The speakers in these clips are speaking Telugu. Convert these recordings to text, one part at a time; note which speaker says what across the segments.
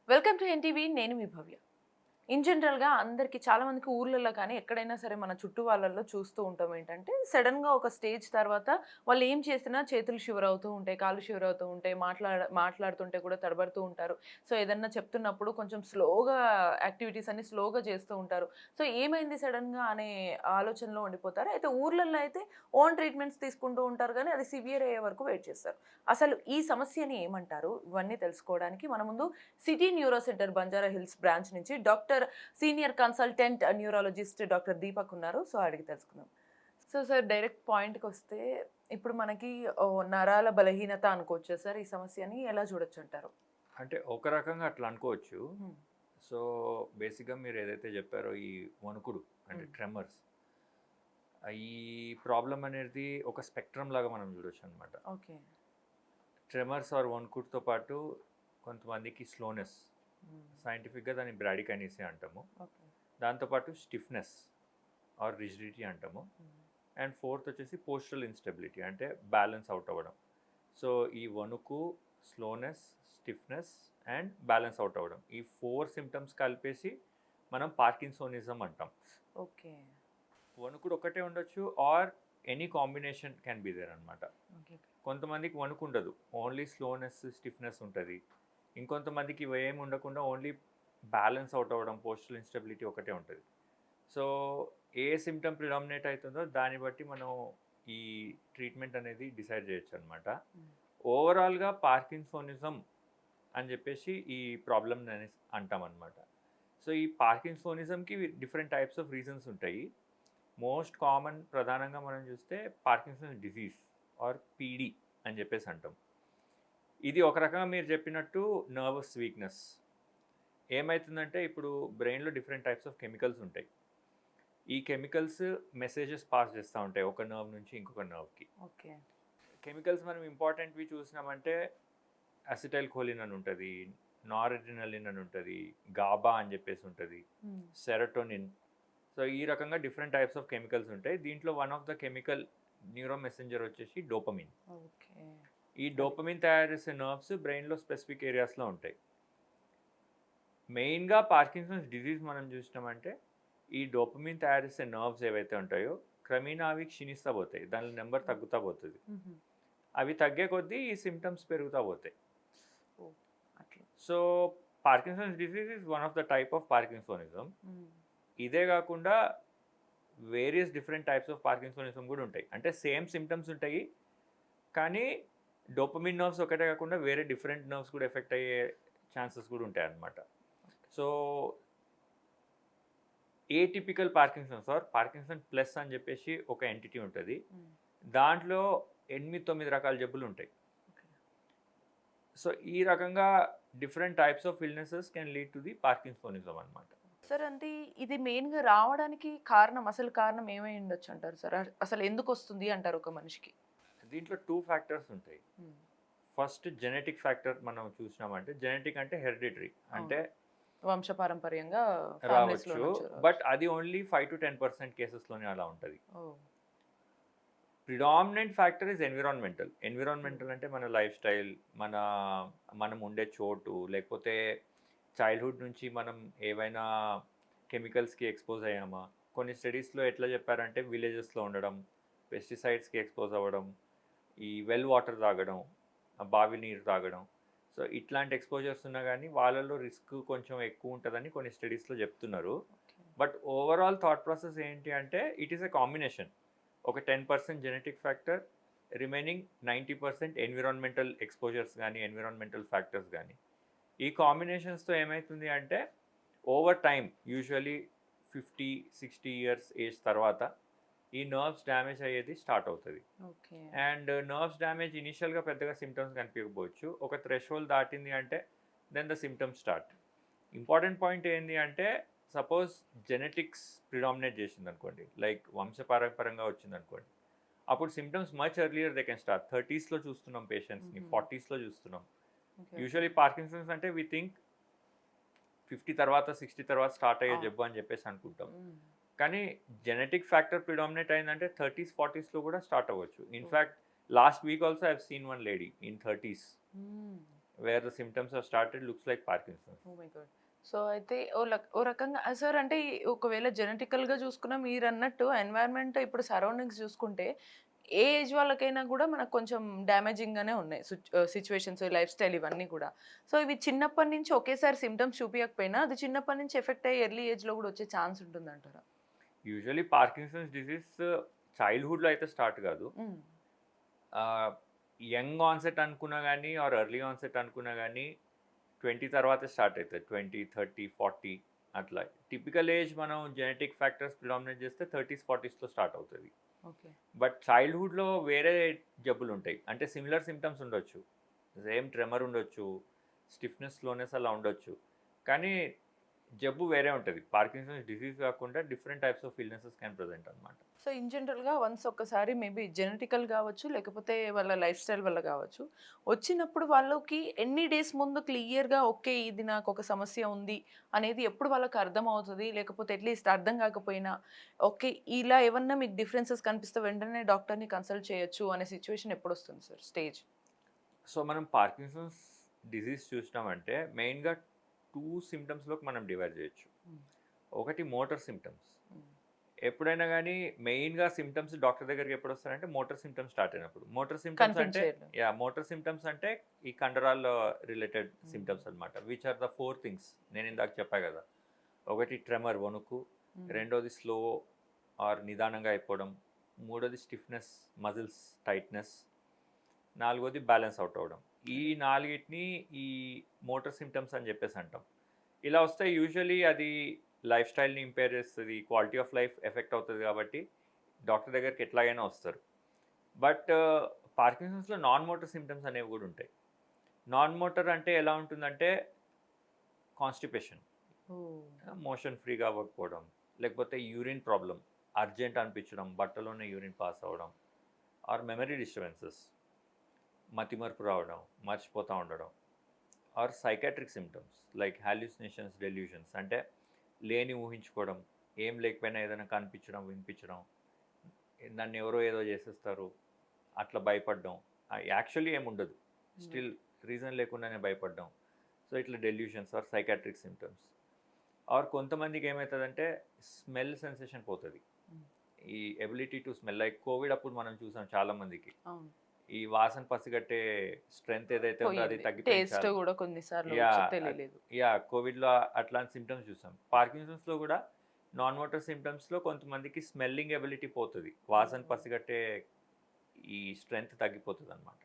Speaker 1: Welcome to NTV. నేను మీ భవ్య. ఇన్ జనరల్‌గా అందరికి చాలా మందికి ఊర్లలో కానీ, ఎక్కడైనా సరే మన చుట్టూ వాళ్ళలో చూస్తూ ఉంటాం ఏంటంటే, సడెన్‌గా ఒక స్టేజ్ తర్వాత వాళ్ళు ఏం చేసినా చేతులు షివర్ అవుతూ ఉంటాయి, కాళ్ళు షివర్ అవుతూ ఉంటాయి, మాట్లాడుతుంటే కూడా తడబడుతూ ఉంటారు. సో, ఏదన్నా చెప్తున్నప్పుడు కొంచెం స్లోగా యాక్టివిటీస్ అన్ని స్లోగా చేస్తూ ఉంటారు. సో, ఏమైంది సడెన్‌గా అనే ఆలోచనలో ఉండిపోతారు. అయితే ఊర్లలో అయితే ఓన్ ట్రీట్మెంట్స్ తీసుకుంటూ ఉంటారు గానీ, అది సివియర్ అయ్యే వరకు వెయిట్ చేస్తారు. అసలు ఈ సమస్యని ఏమంటారు? ఇవన్నీ తెలుసుకోవడానికి మన ముందు City Neuro Centre Banjara Hills branch నుంచి senior consultant neurologist doctor Deepak ఉన్నారు. సో, అడిగి తెలుసుకుందాం. సో, సార్ డైరెక్ట్ పాయింట్‌కొస్తే ఇప్పుడు మనకి నరాల బలహీనత అనుకోవచ్చా సార్? ఈ సమస్యని ఎలా చూడొచ్చంటారు?
Speaker 2: అంటే ఒక రకంగా అట్లా అనుకోవచ్చు.
Speaker 1: హ్మ్.
Speaker 2: సో, బేసిక్‌గా మీరు ఏదైతే చెప్పారో ఈ వణుకుడు అంటే
Speaker 1: హ్మ్.
Speaker 2: ట్రెమర్స్. ఈ ప్రాబ్లమ్ అనేది ఒక స్పెక్ట్రమ్ లాగా మనం చూడొచ్చనమాట.
Speaker 1: ఓకే.
Speaker 2: ట్రెమర్స్ ఆర్ వణుకుడుతో పాటు కొంతమందికి స్లోనెస్,
Speaker 1: హ్మ్.
Speaker 2: సైంటిఫిక్‌గా దాన్ని బ్రాడికైనీసియా అంటాము.
Speaker 1: ఓకే.
Speaker 2: దాంతో పాటు స్టిఫ్‌నెస్ ఆర్ రిజిడిటీ అంటాము.
Speaker 1: హ్మ్.
Speaker 2: అండ్ ఫోర్త్ వచ్చేసి పోస్చరల్ ఇన్‌స్టెబిలిటీ అంటే బ్యాలెన్స్ అవుట్ అవ్వడం. సో, ఈ వణుకు, slowness, stiffness and balance out అవ్వడం. ఈ 4 సింప్టమ్స్ కలిపేసి మనం పార్కిన్సోనిజం అంటాం.
Speaker 1: ఓకే.
Speaker 2: వణుకుడు ఒక్కటే ఉండొచ్చు or any combination can be there అనమాట.
Speaker 1: ఓకే.
Speaker 2: కొంతమందికి వణుకు ఉండదు. ఓన్లీ స్లోనెస్, స్టిఫ్‌నెస్ ఉంటది. ఇంకొంతమందికి ఇవేమి ఉండకుండా ఓన్లీ బ్యాలెన్స్ అవుట్ అవ్వడం, పోస్చరల్ ఇన్‌స్టెబిలిటీ ఒకటే ఉంటది. సో, ఏ సింప్టమ్ ప్రిడామినేట్ అయితుందో దాన్ని బట్టి మనం ఈ ట్రీట్మెంట్ అనేది డిసైడ్ చేయొచ్చనమాట.
Speaker 1: హ్మ్.
Speaker 2: ఓవరాల్‌గా పార్కిన్సోనిజం అని చెప్పేసి ఈ ప్రాబ్లమ్‌ని అనేసి అంటామనమాట. సో, ఈ పార్కిన్సోనిజంకి డిఫరెంట్ టైప్స్ ఆఫ్ రీజన్స్ ఉంటాయి. మోస్ట్ కామన్ ప్రధానంగా మనం చూస్తే పార్కిన్సన్స్ డిసీజ్ ఆర్ పీడీ అని చెప్పేసి అంటాం. ఇది ఒక రకంగా మీరు చెప్పినట్టు నర్వస్ వీక్‌నెస్. ఏమైతుందంటే ఇప్పుడు బ్రెయిన్‌లో డిఫరెంట్ టైప్స్ ఆఫ్ కెమికల్స్ ఉంటాయి. ఈ కెమికల్స్ మెసేజెస్ పాస్ చేస్తా ఉంటాయి ఒక నర్వ్ నుంచి ఇంకొక నర్వ్‌కి.
Speaker 1: ఓకే.
Speaker 2: కెమికల్స్ మనం ఇంపార్టెంట్‌వి చూసినామంటే అసిటైల్ కోలిన్ అని ఉంటది. నార్ అడ్రినలిన్ అని ఉంటది. గాబా అని చెప్పేసి ఉంటది.
Speaker 1: హ్మ్.
Speaker 2: సెరటోనిన్. సో, ఈ రకంగా డిఫరెంట్ టైప్స్ ఆఫ్ కెమికల్స్ ఉంటాయి. దీంట్లో one of the chemical neuro messenger వచ్చేసి డోపమిన్.
Speaker 1: ఓకే.
Speaker 2: ఈ
Speaker 1: అది.
Speaker 2: డోపమిన్ తయారు చేసే నర్వ్స్ బ్రెయిన్‌లో స్పెసిఫిక్ ఏరియాస్‌లో ఉంటాయి. మెయిన్‌గా పార్కిన్సన్స్ డిసీజ్ మనం చూసినామంటే ఈ డోపమిన్ తయారు చేసే నర్వ్స్ ఏవైతే ఉంటాయో క్రమేణా అవి క్షీణిస్తా పోతాయి. దాని నంబర్
Speaker 1: ఓహ్!
Speaker 2: తగ్గుతా పోతది.
Speaker 1: హుహు.
Speaker 2: అవి తగ్గే కొద్దీ ఈ సింప్టమ్స్ పెరుగుతా పోతాయి.
Speaker 1: ఓహ్! అట్లా.
Speaker 2: So, Parkinson's disease is one of the type of parkinsonism.
Speaker 1: హ్మ్.
Speaker 2: ఇదే గాకుండా various different types of parkinsonism గూడా ఉంటాయి. అంటే సేమ్ సింప్టమ్స్ ఉంటాయి. కానీ డోపమిన్ నర్వ్స్ ఒకటే కాకుండా వేరే డిఫరెంట్ నర్వ్స్ కూడా ఎఫెక్ట్ అయ్యే ఛాన్సెస్ కూడా ఉంటాయన్నమాట.
Speaker 1: Okay.
Speaker 2: So, atypical Parkinson's or Parkinson plus అని చెప్పేసి ఒక ఎంటిటీ ఉంటది.
Speaker 1: హ్మ్.
Speaker 2: దాంట్లో 8, 9 రకాల జబ్బులుంటాయి.
Speaker 1: ఓకే.
Speaker 2: సో, ఈ రకంగా different types of illnesses can lead to the parkinsonism అన్నమాట.
Speaker 1: సార్ అంటే ఇది మెయిన్‌గా రావడానికి కారణం, అసలు కారణం ఏమై ఉండొచ్చంటారు సార్? అసలు ఎందుకొస్తుంది అంటారు ఒక మనిషికి?
Speaker 2: దీంట్లో 2 ఫ్యాక్టర్స్ ఉంటాయి.
Speaker 1: హ్మ్.
Speaker 2: ఫస్ట్ జెనెటిక్ ఫ్యాక్టర్ మనం చూసినామంటే జెనెటిక్ అంటే హెరిడిటరీ. అంటే
Speaker 1: అవును. వంశపారంపర్యంగా ఫ్యామిలీస్‌లో
Speaker 2: రావచ్చు.
Speaker 1: నుంచి
Speaker 2: బట్
Speaker 1: రావచ్చు.
Speaker 2: అది ఓన్లీ 5-10% కేసెస్‌లోనే అలా ఉంటది.
Speaker 1: Oh!
Speaker 2: Predominant factor is environmental.
Speaker 1: Hmm.
Speaker 2: Environmental అంటే మన లైఫ్ స్టైల్, మన మనం ఉండే చోటు, లేకపోతే చైల్డ్‌హుడ్ నుంచి మనం ఏవైనా కెమికల్స్‌కి ఎక్స్‌పోజ్ అయ్యామా? కొన్ని స్టడీస్‌లో ఎట్లా చెప్పారంటే విలేజెస్‌లో ఉండడం, పెస్టిసైడ్స్‌కి ఎక్స్‌పోజ్ అవ్వడం, ఈ వెల్ వాటర్ తాగడం, బావి నీరు తాగడం. సో, ఇట్లాంటి ఎక్స్‌పోజర్స్ ఉన్నా గానీ వాళ్ళలో రిస్క్ కొంచెం ఎక్కువ ఉంటదని కొన్ని స్టడీస్‌లో చెప్తున్నారు.
Speaker 1: Okay.
Speaker 2: But overall thought process ఏంటి అంటే ఇట్ ఈస్ ఎ కాంబినేషన్. ఒక 10% genetic factor, remaining 90% environmental exposures గానీ, ఎన్విరాన్మెంటల్ ఫ్యాక్టర్స్ గానీ. ఈ కాంబినేషన్స్‌తో ఏమైతుంది అంటే over time usually 50, 60 years age తర్వాత ఈ నర్వ్స్ డ్యామేజ్ అయ్యేది స్టార్ట్ అవుతది.
Speaker 1: ఓకే.
Speaker 2: అండ్ నర్వ్స్ డ్యామేజ్ ఇనీషియల్‌గా పెద్దగా సింప్టమ్స్ కనిపించకపోవచ్చు. ఒక థ్రెషోల్డ్ దాటింది అంటే then the symptoms start. Important point ఏంది అంటే సపోజ్ జెనెటిక్స్ ప్రిడామినేట్ చేసిందనుకోండి. లైక్ వంశపారంపరంగా వచ్చిందనుకోండి. అప్పుడు symptoms much earlier they can start. 30స్‌లో చూస్తున్నాం పేషెంట్స్‌ని,
Speaker 1: హుహు.
Speaker 2: 40స్‌లో చూస్తున్నాం.
Speaker 1: ఓకే. ఓకే.
Speaker 2: యూజువల్లీ పార్కిన్సన్స్ అంటే వి థింక్ 50 తర్వాత, 60 తర్వాత స్టార్ట్ అయ్యే
Speaker 1: అవును.
Speaker 2: జబ్బు అని చెప్పేసి అనుకుంటాం.
Speaker 1: హ్మ్.
Speaker 2: కానీ జెనెటిక్ ఫ్యాక్టర్ ప్రిడామినేట్ అయిందంటే 30స్, 40స్‌లో కూడా స్టార్ట్ అవ్వచ్చు.
Speaker 1: Oh!
Speaker 2: In fact last week also I have seen one lady in 30స్.
Speaker 1: Hmm.
Speaker 2: Where the symptoms are started looks like Parkinson's.
Speaker 1: Oh my God. So అయితే ఓ రకంగా సార్ అంటే ఒకవేళ జెనెటికల్‌గా చూసుకున్నా మీరన్నట్టు ఎన్వైర్న్‌మెంట్ ఇప్పుడు సరౌండింగ్స్ చూసుకుంటే ఏ ఏజ్ వాళ్ళకైనా కూడా మనకు కొంచెం డ్యామేజింగ్‌గానే ఉన్నాయి. సిట్యుయేషన్స్, లైఫ్ స్టైల్ ఇవన్నీ కూడా. సో ఇవి చిన్నప్పటి నుంచి ఒకేసారి సిమ్టమ్స్ చూపియకపోయినా అది చిన్నప్పటి నుంచి ఎఫెక్ట్ అయ్యి ఎర్లీ ఏజ్‌లో కూడా వచ్చే ఛాన్స్ ఉంటుందంటారా?
Speaker 2: యూజువల్లీ పార్కిన్సన్స్ డిసీజ్ చైల్డ్‌హుడ్‌లో అయితే స్టార్ట్ కాదు.
Speaker 1: హ్మ్.
Speaker 2: యంగ్ ఆన్సెట్ అనుకున్నా గానీ ఆర్ ఎర్లీ ఆన్సెట్ అనుకున్నా గానీ 20 తర్వాతే స్టార్ట్ అవుతుంది. 20, 30, 40 అట్లా. టిపికల్ ఏజ్ మనం జెనెటిక్ ఫ్యాక్టర్స్ ప్రిడామినేట్ చేస్తే 30s, 40స్‌లో స్టార్ట్ అవుతది.
Speaker 1: ఓకే.
Speaker 2: బట్ చైల్డ్‌హుడ్‌లో వేరే జబ్బులుంటాయి. అంటే సిమిలర్ సిమ్టమ్స్ ఉండొచ్చు. సేమ్ ట్రెమర్ ఉండొచ్చు, స్టిఫ్‌నెస్, స్లోనెస్ అలా ఉండొచ్చు. కానీ జబ్బు వేరే ఉంటది. పార్కిన్సన్స్ డిసీజ్ కాకుండా different types of illnesses can present అన్నమాట.
Speaker 1: సో ఇన్ జనరల్‌గా వన్స్ ఒక్కసారి మేబీ జెనెటికల్ గావచ్చు, లేకపోతే వాళ్ళ లైఫ్ స్టైల్ వల్ల గావచ్చు. వచ్చినప్పుడు వాళ్ళకి ఎన్ని డేస్ ముందు క్లియర్‌గా ఓకే. ఇది నాకొక సమస్య ఉంది అనేది ఎప్పుడు వాళ్ళకి అర్థమవుతది? లేకపోతే అట్‌లీస్ట్ అర్థం కాకపోయినా ఓకే. ఇలా ఏమన్నా మీకు డిఫరెన్సెస్ కనిపిస్తే వెంటనే డాక్టర్‌ని కన్సల్ట్ చేయొచ్చు అనే సిట్యుయేషన్ ఎప్పుడొస్తుంది సార్ స్టేజ్?
Speaker 2: సో మనం పార్కిన్సన్స్ డిసీజ్ చూసినామంటే మెయిన్‌గా 2 సిమ్టమ్స్‌లోకి మనం డివైడ్ చేయొచ్చు.
Speaker 1: హ్మ్.
Speaker 2: ఒకటి మోటార్ సిమ్టమ్స్.
Speaker 1: హ్మ్.
Speaker 2: ఎప్పుడైనా గానీ మెయిన్‌గా సిమ్టమ్స్ డాక్టర్ దగ్గరికి ఎప్పుడొస్తారంటే మోటార్ సిమ్టమ్స్ స్టార్ట్ అయినప్పుడు. మోటార్ సిమ్టమ్స్ అంటే
Speaker 1: కనిపించేయడం.
Speaker 2: మోటార్ సిమ్టమ్స్ అంటే ఈ కండరాల్లో రిలేటెడ్
Speaker 1: హ్మ్.
Speaker 2: సిమ్టమ్స్ అన్నమాట. విచ్ ఆర్ ద 4 థింగ్స్ నేను ఇందాక చెప్పా కదా! ఒకటి ట్రెమర్ వణుకు,
Speaker 1: హ్మ్.
Speaker 2: రెండోది స్లో ఆర్ నిదానంగా అయిపోవడం, మూడోది స్టిఫ్‌నెస్, మజిల్స్ టైట్‌నెస్, నాలుగోది బ్యాలెన్స్ అవుట్ అవ్వడం. ఈ
Speaker 1: రైట్.
Speaker 2: నాలుగిటిని ఈ మోటార్ సిమ్టమ్స్ అని చెప్పేసి అంటాం. ఇలా వస్తే యూజువల్లీ అది లైఫ్ స్టైల్‌ని ఇంపేర్ చేస్తది. క్వాలిటీ ఆఫ్ లైఫ్ ఎఫెక్ట్ అవుతది కాబట్టి డాక్టర్ దగ్గరికి ఎట్లాగైనా వస్తారు. బట్ పార్కిన్సన్స్‌లో నాన్ మోటార్ సిమ్టమ్స్ అనేవి కూడా ఉంటాయి. నాన్ మోటార్ అంటే ఎలా ఉంటుందంటే కాన్‌స్టిపేషన్,
Speaker 1: ఓహ్!
Speaker 2: మోషన్ ఫ్రీగా అవ్వకపోవడం, లేకపోతే యూరిన్ ప్రాబ్లమ్, అర్జెంట్ అనిపించడం, బట్టలోనే యూరిన్ పాస్ అవ్వడం, ఆర్ మెమరీ డిస్టర్బెన్సెస్, మతిమరుపు రావడం, మర్చిపోతా ఉండడం, or psychiatric symptoms like hallucinations, delusions అంటే లేని ఊహించుకోవడం, ఏం లేకపోయినా ఏదైనా కనిపించడం, వినిపించడం, నన్ను ఎవరో ఏదో చేసేస్తారు, అట్లా భయపడడం. యాక్చువల్లీ ఏముండదు. స్టిల్ రీజన్ లేకుండానే భయపడడం. సో ఇట్లా delusions or psychiatric symptoms. Or కొంతమందికి ఏమవుతుందంటే స్మెల్ సెన్సేషన్ పోతది.
Speaker 1: హ్మ్.
Speaker 2: ఈ ability to smell like Covid అప్పుడు మనం చూసాం చాలా మందికి.
Speaker 1: అవును.
Speaker 2: ఈ వాసన పసిగట్టే స్ట్రెంత్ ఏదైతే ఉందో అది
Speaker 1: పోయింది.
Speaker 2: తగ్గిపోయింది
Speaker 1: టేస్ట్
Speaker 2: చాలా.
Speaker 1: గూడా కొన్ని సార్లు
Speaker 2: యాహ్!
Speaker 1: తెలియలేదు.
Speaker 2: కోవిడ్‌లో అట్లాంటి సిమ్టమ్స్ చూసాం. పార్కిన్సన్స్‌లో గూడా నాన్ మోటార్ సిమ్టమ్స్‌లో కొంతమందికి స్మెల్లింగ్ ఎబిలిటీ పోతది. వాసన పసిగట్టే ఈ స్ట్రెంత్ తగ్గిపోతదనమాట.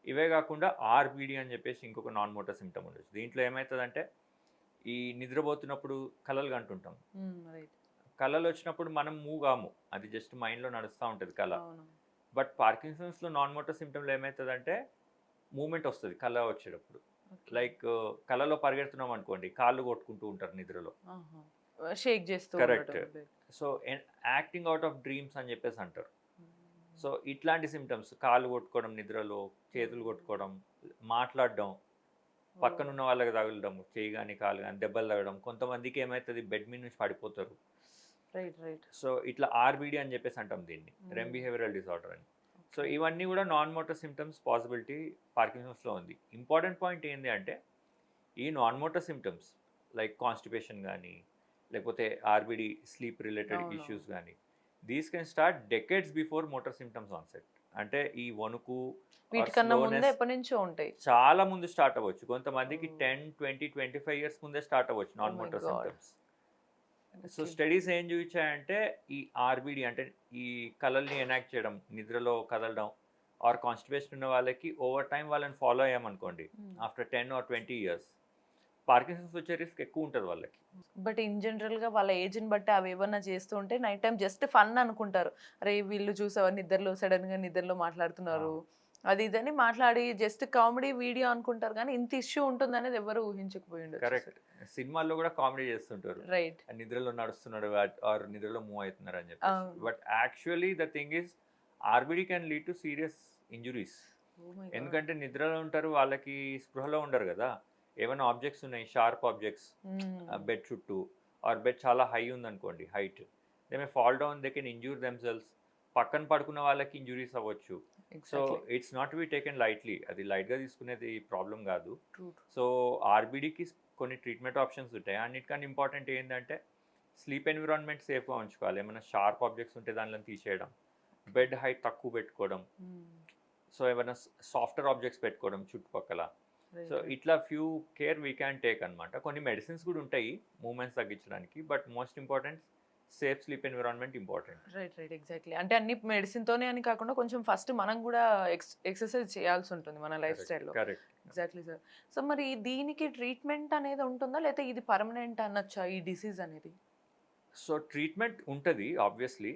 Speaker 2: ఇవే గాకుండా ఆర్‌బీడీ అని జెప్పేసి ఇంకొక నాన్ మోటార్ సిమ్టమ్ ఉండొచ్చు. దీంట్లో ఏమైతదంటే ఈ నిద్రబోతున్నప్పుడు కలలు కంటుంటాం.
Speaker 1: హ్మ్. రైట్.
Speaker 2: కలలొచ్చినప్పుడు మనం మూవ్ గాము. అది జస్ట్ మైండ్‌లో నడుస్తా ఉంటది కల.
Speaker 1: అవును.
Speaker 2: బట్ పార్కిన్సన్స్‌లో నాన్ మోటార్ సిమ్టమ్‌లో ఏమైతదంటే మూవ్‌మెంట్ వస్తది కల వచ్చేటప్పుడు.
Speaker 1: ఓకే.
Speaker 2: లైక్ కలలో పరిగెడుతున్నాం అనుకోండి, కాళ్ళు కొట్టుకుంటూ ఉంటారు నిద్రలో.
Speaker 1: ఆహా! షేక్ చేస్తూ
Speaker 2: కరెక్ట్.
Speaker 1: ఉండటం. Right.
Speaker 2: So, acting out of dreams అని చెప్పేసి అంటారు.
Speaker 1: హ్మ్.
Speaker 2: సో, ఇట్లాంటి సిమ్టమ్స్ కాళ్ళు కొట్టుకోవడం నిద్రలో, చేతులు కొట్టుకోవడం, మాట్లాడడం,
Speaker 1: ఓహ్!
Speaker 2: పక్కనున్న వాళ్ళకి తగలడం, చెయ్యి గాని, కాలు గాని దెబ్బలు తగలడం. కొంతమందికి ఏమైతది బెడ్ మీద నుంచి పడిపోతారు.
Speaker 1: రైట్. రైట్.
Speaker 2: సో, ఇట్లా ఆర్‌బీడీ అని చెప్పేసి అంటాం దీన్ని. రెమ్
Speaker 1: హ్మ్.
Speaker 2: బిహేవియరల్ డిసార్డర్ అని. So,
Speaker 1: okay.
Speaker 2: ఇవన్నీ కూడా నాన్ మోటార్ సిమ్టమ్స్ పాసిబిలిటీ పార్కిన్సన్స్‌లో ఉంది. ఇంపార్టెంట్ పాయింట్ ఏంది అంటే ఈ non motor symptoms like constipation గానీ, లేకపోతే ఆర్‌బీడీ స్లీప్ రిలేటెడ్
Speaker 1: అవునవును.
Speaker 2: ఇష్యూస్ గానీ, these can start decades before motor symptoms onset. అంటే ఈ వణుకు ఆర్
Speaker 1: వీటికన్నా ముందే
Speaker 2: స్లోనెస్
Speaker 1: ఎప్పటినుంచో ఉంటాయి.
Speaker 2: చాలా ముందు స్టార్ట్ అవ్వచ్చు. కొంతమందికి
Speaker 1: ఓహ్!
Speaker 2: 10, 20, 25 ఇయర్స్ ముందే స్టార్ట్ అవ్వచ్చు
Speaker 1: oh
Speaker 2: non
Speaker 1: my
Speaker 2: motor
Speaker 1: god!
Speaker 2: Symptoms. So,
Speaker 1: okay.
Speaker 2: Studies ఏం చూపించాయంటే ఈ ఆర్‌బీడీ అంటే ఈ కలల్ని ఎనాక్ట్ చేయడం, నిద్రలో కదలడం ఆర్ కాన్‌స్టిపేషన్ ఉన్న వాళ్ళకి ఓవర్ టైమ్ వాళ్ళని ఫాలో అయ్యామనుకోండి
Speaker 1: హ్మ్.
Speaker 2: ఆఫ్టర్ 10 ఆర్ 20 ఇయర్స్ పార్కిన్సన్స్ వచ్చే రిస్క్ ఎక్కువ ఉంటది వాళ్ళకి.
Speaker 1: బట్ ఇన్ జనరల్‌గా వాళ్ళ ఏజ్‌ని బట్టి అవేవన్నా చేస్తూ ఉంటే నైట్ టైమ్ జస్ట్ ఫన్ అనుకుంటారు. అరే! వీళ్ళు చూసావా నిద్రలో సడెన్‌గా నిద్రలో మాట్లాడుతున్నారు.
Speaker 2: అవును.
Speaker 1: అది ఇదని మాట్లాడి జస్ట్ కామెడీ వీడియో అనుకుంటారు గానీ ఇంత ఇష్యూ ఉంటుందనేది ఎవ్వరు ఊహించకపోయి ఉండొచ్చు
Speaker 2: కరెక్ట్.
Speaker 1: అసలు.
Speaker 2: సినిమాల్లో గూడా కామెడీ చేస్తుంటారు.
Speaker 1: రైట్.
Speaker 2: నిద్రలో నడుస్తున్నాడు ఆర్ నిద్రలో మూవ్ అయితున్నారు అని చెప్పేసి.
Speaker 1: అవును.
Speaker 2: But actually the thing is RBD can lead to serious injuries.
Speaker 1: Oh my God!
Speaker 2: ఎందుకంటే నిద్రలో ఉంటారు. వాళ్ళకి స్పృహలో ఉండరు గదా! ఏమైనా ఆబ్జెక్ట్స్ ఉన్నాయి, షార్ప్ ఆబ్జెక్ట్స్
Speaker 1: హ్మ్.
Speaker 2: బెడ్ చుట్టూ ఆర్ బెడ్ చాలా హై ఉందనుకోండి height. They may fall down, they can injure themselves. పక్కన పడుకున్న వాళ్ళకి ఇంజ్యూరీస్ అవ్వచ్చు. So
Speaker 1: exactly.
Speaker 2: It's not be taken lightly, అది లైట్గా తీసుకునేది ప్రాబ్లం కాదు.
Speaker 1: ట్రూ.
Speaker 2: సో ఆర్బిడికి కొన్ని ట్రీట్మెంట్ ఆప్షన్స్ ఉంటాయి. అన్నిటికన్నా ఇంపార్టెంట్ ఏంటంటే స్లీప్ ఎన్విరాన్మెంట్ సేఫ్గా ఉంచుకోవాలి. ఏమైనా షార్ప్ ఆబ్జెక్ట్స్ ఉంటే దానిలో తీసేయడం, బెడ్ హైట్ తక్కువ పెట్టుకోవడం, సో ఏమైనా సాఫ్టర్ ఆబ్జెక్ట్స్ పెట్టుకోవడం చుట్టుపక్కల. సో ఇట్లా few care we can take అనమాట. కొన్ని మెడిసిన్స్ కూడా ఉంటాయి మూమెంట్స్ తగ్గించడానికి, but most important safe sleep environment important.
Speaker 1: Right exactly. అంటే అన్ని మెడిసిన్‌తోనే అని కాకుండా కొంచెం ఫస్ట్ మనం కూడా ఎక్సర్సైజ్ చేయాల్సి ఉంటుంది మన లైఫ్ స్టైల్‌లో.
Speaker 2: కరెక్ట్.
Speaker 1: Exactly sir. సో మరి దీనికి ట్రీట్మెంట్ అనేది ఉంటుందా? లేకపోతే ఇది పర్మనెంట్ అనొచ్చా ఈ డిసీజ్ అనేది?
Speaker 2: సో ట్రీట్మెంట్ ఉంటుంది ఆబ్వియస్లీ.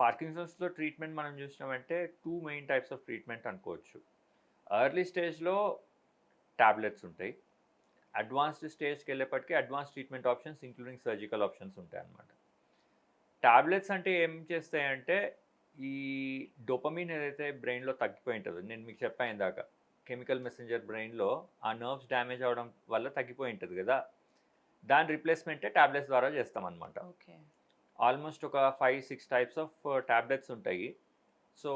Speaker 2: పార్కిన్సన్స్లో ట్రీట్మెంట్ మనం చూసినామంటే 2 మెయిన్ టైప్స్ ఆఫ్ ట్రీట్మెంట్ అనుకోవచ్చు. ఎర్లీ స్టేజ్లో టాబ్లెట్స్ ఉంటాయి. అడ్వాన్స్డ్ స్టేజ్కి వెళ్ళేప్పటికీ advance treatment options including surgical options ఉంటాయి అన్నమాట. టాబ్లెట్స్ అంటే ఏం చేస్తాయంటే ఈ డోపమిన్ ఏదైతే బ్రెయిన్లో తగ్గిపోయి ఉంటుందో, నేను మీకు చెప్పాను ఇందాక కెమికల్ మెసెంజర్ బ్రెయిన్లో ఆ నర్వ్స్ డ్యామేజ్ అవడం వల్ల తగ్గిపోయి ఉంటుంది కదా, దాని రిప్లేస్మెంటే టాబ్లెట్స్ ద్వారా చేస్తామన్నమాట.
Speaker 1: ఓకే.
Speaker 2: ఆల్మోస్ట్ ఒక 5-6 టైప్స్ ఆఫ్ టాబ్లెట్స్ ఉంటాయి. సో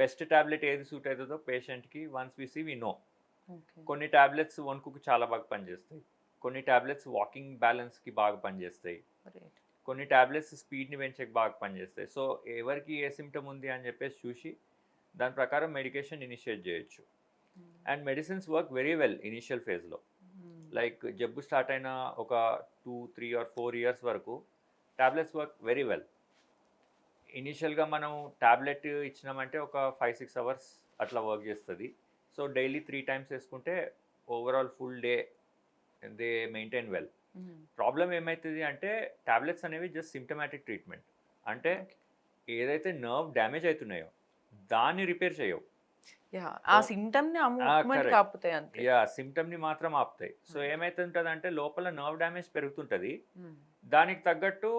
Speaker 2: బెస్ట్ టాబ్లెట్ ఏది సూట్ అవుతుందో పేషెంట్కి once we see we know.
Speaker 1: Okay.
Speaker 2: కొన్ని టాబ్లెట్స్ వణుకుకు చాలా బాగా పనిచేస్తాయి, కొన్ని టాబ్లెట్స్ వాకింగ్ బ్యాలెన్స్కి బాగా పనిచేస్తాయి,
Speaker 1: రైట్.
Speaker 2: కొన్ని టాబ్లెట్స్ స్పీడ్ని పెంచేకి బాగా పనిచేస్తాయి. సో ఎవరికి ఏ సిమ్టమ్ ఉంది అని చెప్పేసి చూసి దాని ప్రకారం మెడికేషన్ ఇనిషియేట్ చేయొచ్చు. And medicines work very well initial ఫేజ్లో. లైక్ జబ్బు స్టార్ట్ అయిన ఒక 2-3 or 4 ఇయర్స్ వరకు టాబ్లెట్స్ వర్క్ వెరీ వెల్. ఇనిషియల్గా మనం టాబ్లెట్ ఇచ్చినామంటే ఒక 5-6 అవర్స్ అట్లా వర్క్ చేస్తుంది. సో డైలీ 3 times వేసుకుంటే overall full day they maintain well. Problem ఏమవుతుంది అంటే టాబ్లెట్స్ అనేవి జస్ట్ సిమ్టమాటిక్ ట్రీట్మెంట్. అంటే ఏదైతే నర్వ్ డ్యామేజ్ అవుతున్నాయో దాన్ని రిపేర్ చేయవు.
Speaker 1: యాహ్! ఆ సింప్టమ్‌ని ఆ మూవ్‌మెంట్‌కి
Speaker 2: correct.
Speaker 1: ఆపుతాయి అంతే.
Speaker 2: సిమ్టమ్ని మాత్రం ఆపుతాయి. సో ఏమవుతుంటుంది అంటే లోపల నర్వ్ డ్యామేజ్ పెరుగుతుంటుంది,
Speaker 1: హ్మ్.
Speaker 2: దానికి తగ్గట్టు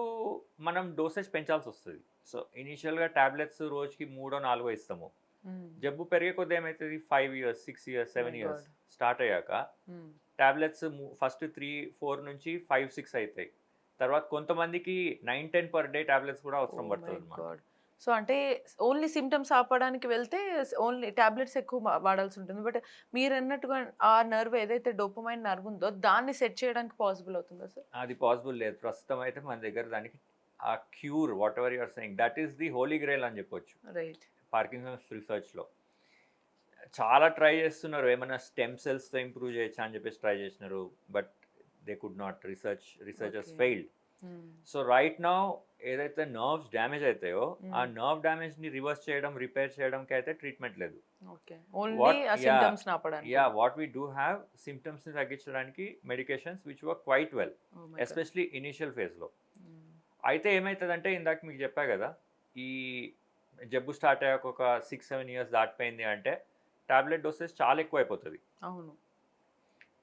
Speaker 2: మనం డోసేజ్ పెంచాల్సి వస్తుంది. సో ఇనీషియల్గా టాబ్లెట్స్ రోజుకి 3-4 ఇస్తాము. జబ్బు పెరిగే కొద్ది ఏమవుతుంది 5 years, 6 years, 7
Speaker 1: My
Speaker 2: years
Speaker 1: God.
Speaker 2: Start అయ్యాక టాబ్లెట్స్ ఫస్ట్ 3-4 నుంచి 5-6 అవుతాయి. తర్వాత కొంతమందికి 9-10 per day టాబ్లెట్స్ కూడా అవసరం పడుతుంది అన్నమాట.
Speaker 1: సో అంటే ఓన్లీ సింప్టమ్స్ ఆపడానికి వెళ్తే ఓన్లీ టాబ్లెట్స్ ఎక్కువ వాడాల్సి ఉంటుంది. బట్ మీరు అన్నట్టుగా ఆ నర్వ్ ఏదైతే డోపమైన్ నర్వ్ ఉందో దాన్ని సెట్ చేయడానికి పాసిబుల్ అవుతుందా సార్?
Speaker 2: అది పాసిబుల్ లేదు ప్రస్తుతం అయితే మన దగ్గర. దానికి ఆ cure whatever you are saying that is the holy grail అని చెప్పొచ్చు.
Speaker 1: రైట్.
Speaker 2: పార్కిన్సన్స్ రీసెర్చ్లో చాలా ట్రై చేస్తున్నారు, ఏమైనా స్టెమ్ సెల్స్తో ఇంప్రూవ్ చేయొచ్చా అని చెప్పేసి ట్రై చేసినారు, but they could not. Researchers failed. So right now ఏదైతే నర్వ్స్ డ్యామేజ్ అవుతాయో ఆ నర్వ్ డ్యామేజ్ని రివర్స్ చేయడం, రిపేర్ చేయడంకి అయితే ట్రీట్మెంట్ లేదు.
Speaker 1: ఓకే. ఓన్లీ ఆ సింప్టమ్స్ ఆపడానికి.
Speaker 2: వాట్ వీ డూ హ్యావ్ సిమ్టమ్స్ని తగ్గించడానికి medications which work quite well, especially initial ఫేజ్లో. అయితే ఏమవుతుందంటే ఇందాక మీకు చెప్పా కదా, ఈ జబ్బు స్టార్ట్ అయ్యాక ఒక 6-7 years దాటిపోయింది అంటే టాబ్లెట్ డోసెస్ చాలా ఎక్కువ అయిపోతుంది.
Speaker 1: అవును.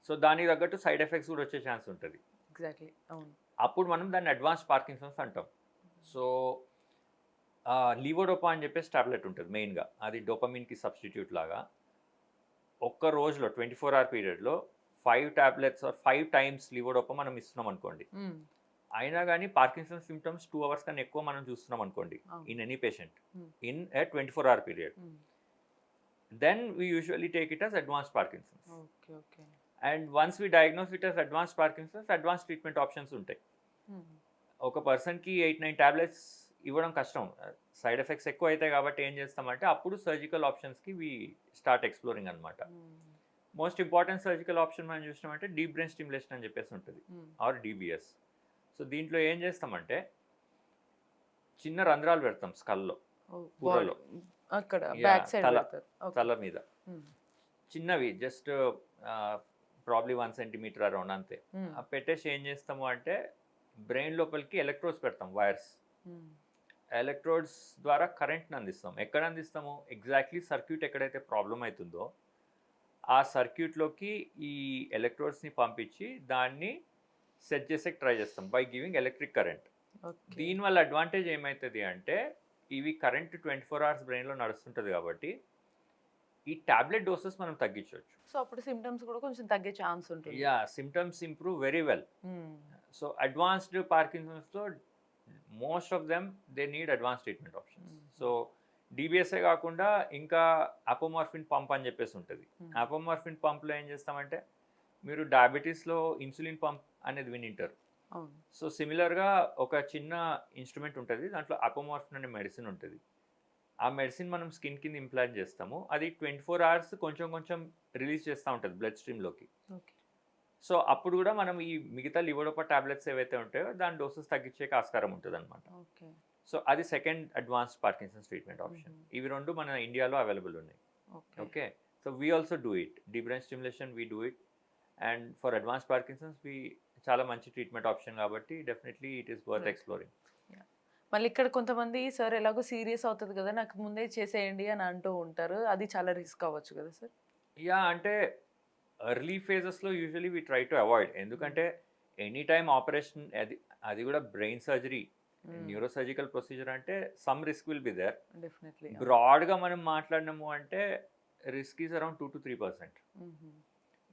Speaker 2: సో దానికి తగ్గట్టు సైడ్ ఎఫెక్ట్స్ కూడా వచ్చే ఛాన్స్ ఉంటుంది.
Speaker 1: ఎగ్జాక్ట్లీ. అవును.
Speaker 2: అప్పుడు మనం దాన్ని అడ్వాన్స్ పార్కిన్సన్స్ అంటాం. సో లీవోడోపా అని చెప్పేసి టాబ్లెట్ ఉంటుంది మెయిన్గా, అది డోపమిన్కి సబ్స్టిట్యూట్ లాగా. ఒక్క రోజులో 24-hour పీరియడ్లో 5 tablets or 5 times లీవోడోపా మనం ఇస్తున్నాం అనుకోండి, అయినా కానీ పార్కిన్సన్ సిమ్టమ్స్ 2 hours కన్నా ఎక్కువ మనం చూస్తున్నాం అనుకోండి in any patient in a 24-hour period, then we usually take it as advanced Parkinson's.
Speaker 1: Okay. Okay.
Speaker 2: And once we diagnose it as advanced Parkinson's, advance treatment options ఉంటాయి. ఒక పర్సన్కి 8-9 tablets ఇవ్వడం కష్టం, సైడ్ ఎఫెక్ట్స్ ఎక్కువ అవుతాయి. కాబట్టి ఏం చేస్తామంటే అప్పుడు సర్జికల్ ఆప్షన్స్కి వీ స్టార్ట్ ఎక్స్ప్లోరింగ్ అనమాట. మోస్ట్ ఇంపార్టెంట్ సర్జికల్ ఆప్షన్ మనం చూసినామంటే డీప్ బ్రెయిన్ స్టిమ్యులేషన్ అని చెప్పేసి ఉంటుంది, ఆర్ డిబిఎస్. సో దీంట్లో ఏం చేస్తామంటే చిన్న రంధ్రాలు పెడతాం స్కల్లో, పుర్రలో,
Speaker 1: అక్కడ బ్యాక్ సైడ్
Speaker 2: తల మీద చిన్నవి, జస్ట్ ప్రాబ్లీ 1 centimeter అరౌండ్ అంతే. పెట్టేసి ఏం చేస్తాము అంటే బ్రెయిన్ లోపలికి ఎలక్ట్రోడ్స్ పెడతాం, వైర్స్. ఎలక్ట్రోడ్స్ ద్వారా కరెంట్ని అందిస్తాం. ఎక్కడ అందిస్తాము? ఎగ్జాక్ట్లీ సర్క్యూట్ ఎక్కడైతే ప్రాబ్లం అవుతుందో ఆ సర్క్యూట్లోకి ఈ ఎలక్ట్రోడ్స్ని పంపించి దాన్ని సెట్ చేసేకి ట్రై చేస్తాం బై గివింగ్ ఎలక్ట్రిక్ కరెంట్. దీనివల్ల అడ్వాంటేజ్ ఏమవుతుంది అంటే ఇవి కరెంట్ 24 hours బ్రెయిన్లో నడుస్తుంటుంది కాబట్టి ఈ టాబ్లెట్ డోసెస్ మనం తగ్గించవచ్చు.
Speaker 1: సో అప్పుడు సిమ్టమ్స్ కూడా కొంచెం తగ్గే ఛాన్స్ ఉంటుంది.
Speaker 2: Symptoms improve very well. So advanced పార్కిన్సన్స్లో most of them they need advance treatment options. So డీబీఎస్ఏ కాకుండా ఇంకా అపోమార్ఫిన్ పంప్ అని చెప్పేసి ఉంటుంది.
Speaker 1: Hmm.
Speaker 2: అపోమార్ఫిన్ పంప్లో ఏం చేస్తామంటే మీరు డయాబెటీస్లో ఇన్సులిన్ పంప్ అనేది వినింటారు.
Speaker 1: అవును.
Speaker 2: సో సిమిలర్గా ఒక చిన్న ఇన్స్ట్రుమెంట్ ఉంటుంది, దాంట్లో అపోమార్ఫిన్ అనే మెడిసిన్ ఉంటుంది. ఆ మెడిసిన్ మనం స్కిన్ కింద ఇంప్లాంట్ చేస్తాము. అది 24 hours కొంచెం కొంచెం రిలీజ్ చేస్తూ ఉంటుంది బ్లడ్ స్ట్రీమ్లోకి.
Speaker 1: ఓకే.
Speaker 2: సో అప్పుడు కూడా మనం ఈ మిగతా లివోడోపా టాబ్లెట్స్ ఏవైతే ఉంటాయో దాని డోసెస్ తగ్గించే ఆస్కారం ఉంటుంది అనమాట.
Speaker 1: ఓకే.
Speaker 2: సో అది second advanced Parkinson's treatment option. ఇవి రెండు మన ఇండియాలో అవైలబుల్ ఉన్నాయి.
Speaker 1: Okay.
Speaker 2: Okay, so we also do it. Deep brain stimulation we do it, and for advance Parkinson's we చాలా మంచి ట్రీట్మెంట్ ఆప్షన్ కాబట్టి definitely it is worth
Speaker 1: Right.
Speaker 2: Exploring.
Speaker 1: మళ్ళీ ఇక్కడ కొంతమంది సార్ ఎలాగో సీరియస్ అవుతుంది కదా, నాకు ముందే చేసేయండి అని అంటూ ఉంటారు. అది చాలా రిస్క్ అవ్వచ్చు కదా సార్?
Speaker 2: యా, అంటే ఎర్లీ ఫేజెస్లో usually we try to avoid. ఎందుకంటే ఎనీ టైమ్ ఆపరేషన్, అది కూడా brain surgery, neuro surgical procedure అంటే some risk will be there.
Speaker 1: Definitely.
Speaker 2: బ్రాడ్గా మనం మాట్లాడినాము అంటే risk is around 2 to 3%.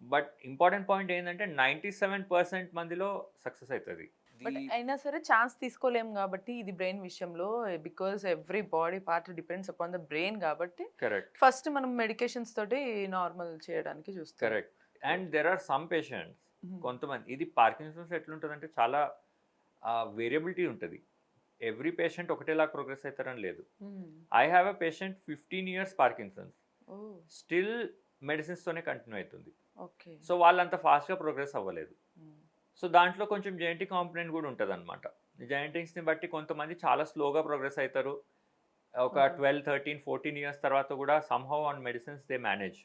Speaker 2: But important point ఏంటంటే 97% మందిలో సక్సెస్ అవుతుంది.
Speaker 1: బట్ అయినా సరే ఛాన్స్ తీసుకోలేము కాబట్టి ఇది బ్రెయిన్ విషయంలో, because every body part depends upon the brain కాబట్టి
Speaker 2: కరెక్ట్,
Speaker 1: ఫస్ట్ మనం మెడికేషన్స్ తోటి నార్మల్ చేయడానికి చూస్తాం.
Speaker 2: Correct. And there are some patients, కొంతమంది ఇది పార్కిన్సన్స్ ఎట్లుంటుందంటే చాలా వేరియబిలిటీ ఉంటుంది. ఎవ్రీ పేషెంట్ ఒకటేలా ప్రోగ్రెస్ అవుతారని లేదు. I have a patient 15 years Parkinson's, still మెడిసిన్స్తోనే కంటిన్యూ అవుతుంది.
Speaker 1: ఓకే.
Speaker 2: సో వాళ్ళంత ఫాస్ట్గా ప్రోగ్రెస్ అవ్వలేదు. సో దాంట్లో కొంచెం జెనెటిక్ కాంపోనెంట్ కూడా ఉంటుంది అనమాట. జెనెటిక్స్ని బట్టి కొంతమంది చాలా స్లోగా ప్రోగ్రెస్ అవుతారు. ఒక 12, 13, 14 years తర్వాత కూడా somehow on medicines they manage.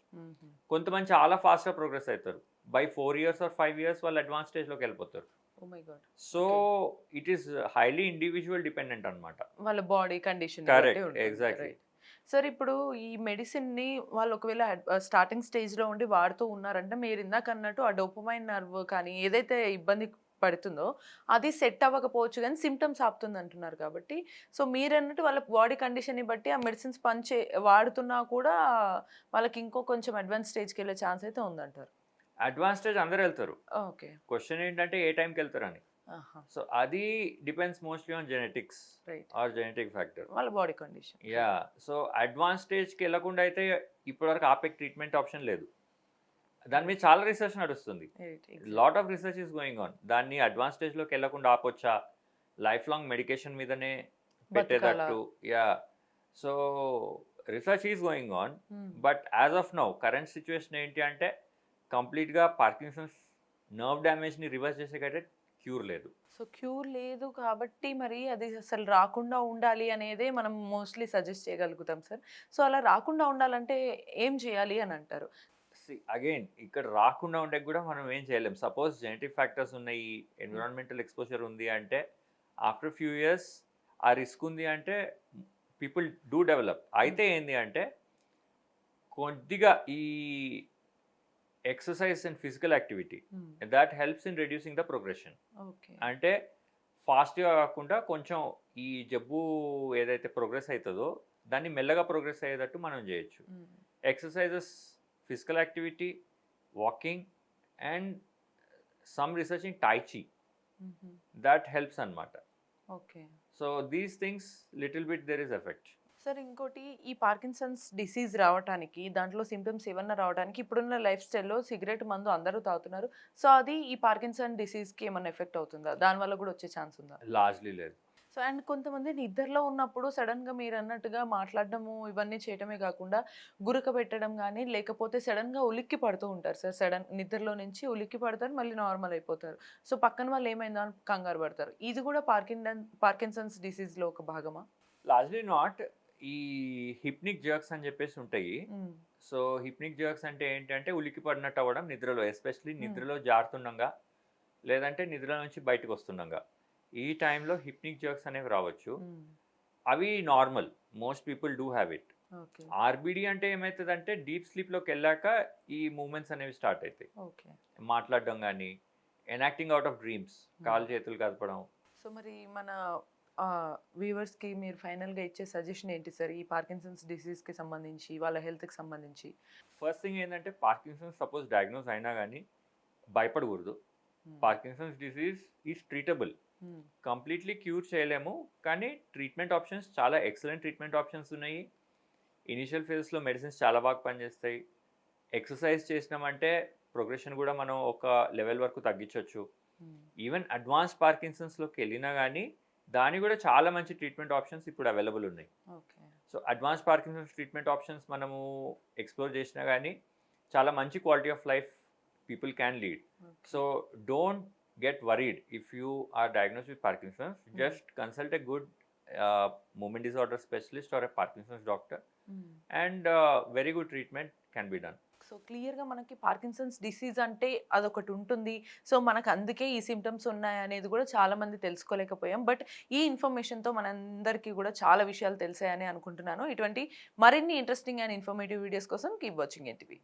Speaker 2: కొంతమంది చాలా ఫాస్ట్గా ప్రోగ్రెస్ అవుతారు. బై 4 years or 5 years వాళ్ళు అడ్వాన్స్ స్టేజ్లోకి వెళ్ళిపోతారు.
Speaker 1: Oh my God.
Speaker 2: So it is highly individual dependent అనమాట.
Speaker 1: వాళ్ళ body condition.
Speaker 2: Correct, exactly.
Speaker 1: Sir ఇప్పుడు ఈ మెడిసిన్ని వాళ్ళు ఒకవేళ స్టార్టింగ్ స్టేజ్లో ఉండి వాడుతూ ఉన్నారంటే, మీరు ఇందాక అన్నట్టు ఆ డోపమైన్ నర్వ్ కానీ ఏదైతే ఇబ్బంది పడుతుందో అది సెట్ అవ్వకపోవచ్చు కానీ సిమ్టమ్స్ ఆపుతుంది అంటున్నారు కాబట్టి, సో మీరు అన్నట్టు వాళ్ళ బాడీ కండిషన్ని బట్టి ఆ మెడిసిన్స్ వాడుతున్నా కూడా వాళ్ళకి ఇంకో కొంచెం అడ్వాన్స్ స్టేజ్కి వెళ్ళే ఛాన్స్ అయితే ఉందంటారు.
Speaker 2: అడ్వాన్స్ స్టేజ్ అందరూ వెళ్తారు.
Speaker 1: ఓకే.
Speaker 2: క్వశ్చన్ ఏంటంటే ఏ టైంకి వెళ్తారని. సో అది depends mostly on genetics or genetic factor,
Speaker 1: వాళ్ళ body condition.
Speaker 2: Yeah. So advance స్టేజ్కి వెళ్ళకుండా అయితే ఇప్పటివరకు ఆపే ట్రీట్మెంట్ ఆప్షన్ లేదు. దాని మీద చాలా రీసెర్చ్ నడుస్తుంది. Lot of research is going on. దాన్ని అడ్వాన్స్ స్టేజ్లోకి వెళ్ళకుండా ఆపొచ్చా, లైఫ్ లాంగ్ మెడికేషన్ మీదనే పెట్టేటట్టు, yeah. So research is going on. But as of now current situation ఏంటి అంటే కంప్లీట్గా పార్కిన్సన్స్ నర్వ్ డ్యామేజ్ని రివర్స్ చేసేకైతే క్యూర్ లేదు.
Speaker 1: సో క్యూర్ లేదు కాబట్టి మరి అది అసలు రాకుండా ఉండాలి అనేదే మనం మోస్ట్లీ సజెస్ట్ చేయగలుగుతాం సార్. సో అలా రాకుండా ఉండాలంటే ఏం చేయాలి అని అంటారు?
Speaker 2: అగైన్ ఇక్కడ రాకుండా ఉండే కూడా మనం ఏం చేయలేం. సపోజ్ జెనెటిక్ ఫ్యాక్టర్స్ ఉన్నాయి, ఎన్విరాన్మెంటల్ ఎక్స్పోజర్ ఉంది అంటే ఆఫ్టర్ ఫ్యూ ఇయర్స్ ఆ రిస్క్ ఉంది అంటే పీపుల్ డూ డెవలప్. అయితే ఏంది అంటే కొద్దిగా ఈ exercise and physical activity that helps in reducing the progression. అంటే ఫాస్ట్గా కాకుండా కొంచెం ఈ జబ్బు ఏదైతే ప్రోగ్రెస్ అవుతుందో దాన్ని మెల్లగా ప్రోగ్రెస్ అయ్యేటట్టు మనం చేయొచ్చు. Exercises, physical activity, walking and some researching tai chi, that helps అనమాట.
Speaker 1: Okay.
Speaker 2: So these things little bit there is effect.
Speaker 1: Sir ఇంకోటి, ఈ పార్కిన్సన్స్ డిసీజ్ రావడానికి, దాంట్లో సిమ్టమ్స్ ఏమన్నా రావడానికి ఇప్పుడున్న లైఫ్ స్టైల్లో సిగరెట్, మందు అందరూ తాగుతున్నారు. సో అది ఈ పార్కిన్సన్ డిసీజ్కి ఏమన్నా ఎఫెక్ట్ అవుతుందా? దానివల్ల కూడా వచ్చే ఛాన్స్ ఉందా?
Speaker 2: లార్జ్లీ లేదు.
Speaker 1: సో అండ్ కొంతమంది నిద్రలో ఉన్నప్పుడు సడన్గా మీరు అన్నట్టుగా మాట్లాడడము ఇవన్నీ చేయటమే కాకుండా గురక పెట్టడం కానీ, లేకపోతే సడన్గా ఉలిక్కి పడుతూ ఉంటారు సార్. సడన్ నిద్రలో నుంచి ఉలిక్కి పడతారు, మళ్ళీ నార్మల్ అయిపోతారు. సో పక్కన వాళ్ళు ఏమైందా అని కంగారు పడతారు. ఇది కూడా పార్కిన్సన్స్ డిసీజ్లో ఒక భాగమా?
Speaker 2: Largely not. ఈ హిప్నిక్ జర్క్స్ అని చెప్పేసి ఉంటాయి. సో హిప్నిక్ జర్క్స్ అంటే ఏంటంటే ఉలికి పడినట్టు అవ్వడం నిద్రలో, ఎస్పెషలీ నిద్రలో జారుతుండగా లేదంటే నిద్ర నుంచి బయటకు వస్తుండగా, ఈ టైంలో హిప్నిక్ జర్క్స్ అనేవి రావచ్చు. అవి normal, most people do have it. RBD అంటే ఏమవుతుందంటే డీప్ స్లీప్లోకి వెళ్ళాక ఈ మూమెంట్స్ అనేవి స్టార్ట్ అవుతాయి. మాట్లాడడం కానీ, ఎనాక్టింగ్ అవుట్ ఆఫ్ డ్రీమ్స్, కాలు చేతులు కదపడం.
Speaker 1: సో మరి మన వ్యూవర్స్కి మీరు ఫైనల్గా ఇచ్చే సజెషన్ ఏంటి సార్ ఈ పార్కిన్సన్స్ డిసీజ్కి సంబంధించి, వాళ్ళ హెల్త్కి సంబంధించి?
Speaker 2: ఫస్ట్ థింగ్ ఏంటంటే పార్కిన్సన్స్ సపోజ్ డయాగ్నోస్ అయినా కానీ భయపడకూడదు. Parkinson's disease is treatable. Completely cure చేయలేము, కానీ ట్రీట్మెంట్ ఆప్షన్స్ చాలా ఎక్సలెంట్ ట్రీట్మెంట్ ఆప్షన్స్ ఉన్నాయి. ఇనిషియల్ ఫేజ్లో మెడిసిన్స్ చాలా బాగా పనిచేస్తాయి. ఎక్సర్సైజ్ చేసినామంటే ప్రోగ్రెషన్ కూడా మనం ఒక లెవెల్ వరకు తగ్గించవచ్చు. ఈవెన్ అడ్వాన్స్ పార్కిన్సన్స్లోకి వెళ్ళినా కానీ దాని కూడా చాలా మంచి ట్రీట్మెంట్ ఆప్షన్స్ ఇప్పుడు అవైలబుల్ ఉన్నాయి.
Speaker 1: Okay.
Speaker 2: So advance Parkinson's treatment options మనము ఎక్స్ప్లోర్ చేసినా కానీ చాలా మంచి quality of life people can lead. So don't get worried if you are diagnosed with Parkinson's. Just consult a good movement disorder specialist or a Parkinson's doctor, and very good treatment can be done.
Speaker 1: So క్లియర్గా మనకి పార్కిన్సన్స్ డిసీజ్ అంటే అదొకటి ఉంటుంది. సో మనకు అందుకే ఈ సిమ్టమ్స్ ఉన్నాయనేది కూడా చాలా మంది తెలుసుకోలేకపోయాం. బట్ ఈ ఇన్ఫర్మేషన్తో మనందరికీ కూడా చాలా విషయాలు తెలిసాయని అనుకుంటున్నాను. ఇటువంటి మరిన్ని ఇంట్రెస్టింగ్ అండ్ ఇన్ఫర్మేటివ్ వీడియోస్ కోసం కీప్ వాచింగ్ ఎన్టీవీ.